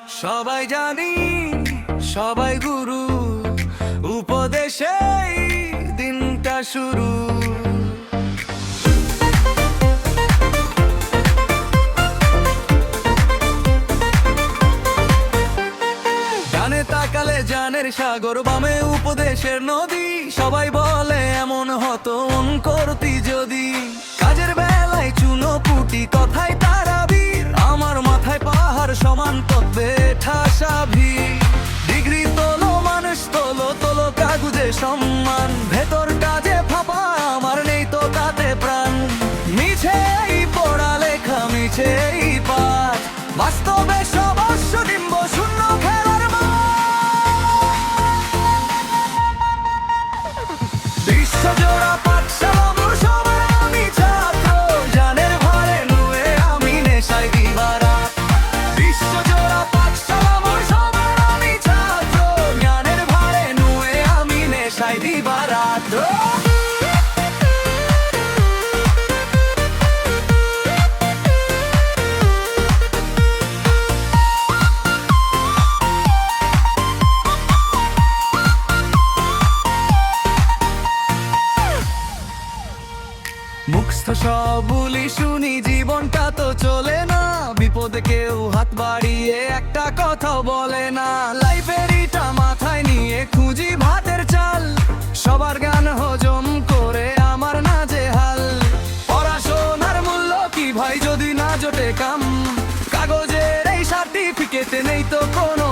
সবাই জানি, সবাই গুরু, উপদেশে দিনটা শুরু। ডানে তাকালে জানের সাগর, বামে উপদেশের নদী। সবাই বলে এমন হতো মন করতি যদি। কাজের বেলায় চুনো পুটি, কথায় তারা বীর। আমার মাথায় পাহাড় সমান তত্ত্বে ঠাসা ভিড়। ডিগ্রি তোলো মানুষ তোলো, তোলো কাগজে সম্মান। ভেতর কাজে ফাঁপা আমার, নেই তো তাতে প্রাণ। মিছেই পড়ালেখা, মিছেই পাঠ, বাস্তবে সব অশ্বডিম্ব শূন্য খেলার বিশ্বজোড়া পাঠশালা মোর সবার আমি ছাত্র। জানের ভারে নুয়ে আমি নেশায় দিবারাত। বিশ্বজোড়া পাঠশালা মোর সবার আমি ছাত্র। জ্ঞানের ভারে নুয়ে আমি নেশায় দিবারাত। মুখস্থ সব বলি শুনি, জীবনটা তো চলে না। বিপদে কেউ হাত বাড়িয়ে একটা কথাও বলে না। লাইফের ইটা মাথায় নিয়ে খুঁজি ভাতের চাল। সবার গান হজম করে আমার নাজেহাল। পড়াশোনার মূল্য কি ভাই যদি না জোটে কাম? কাগজের এই সার্টিফিকেটে নেই তো কোনো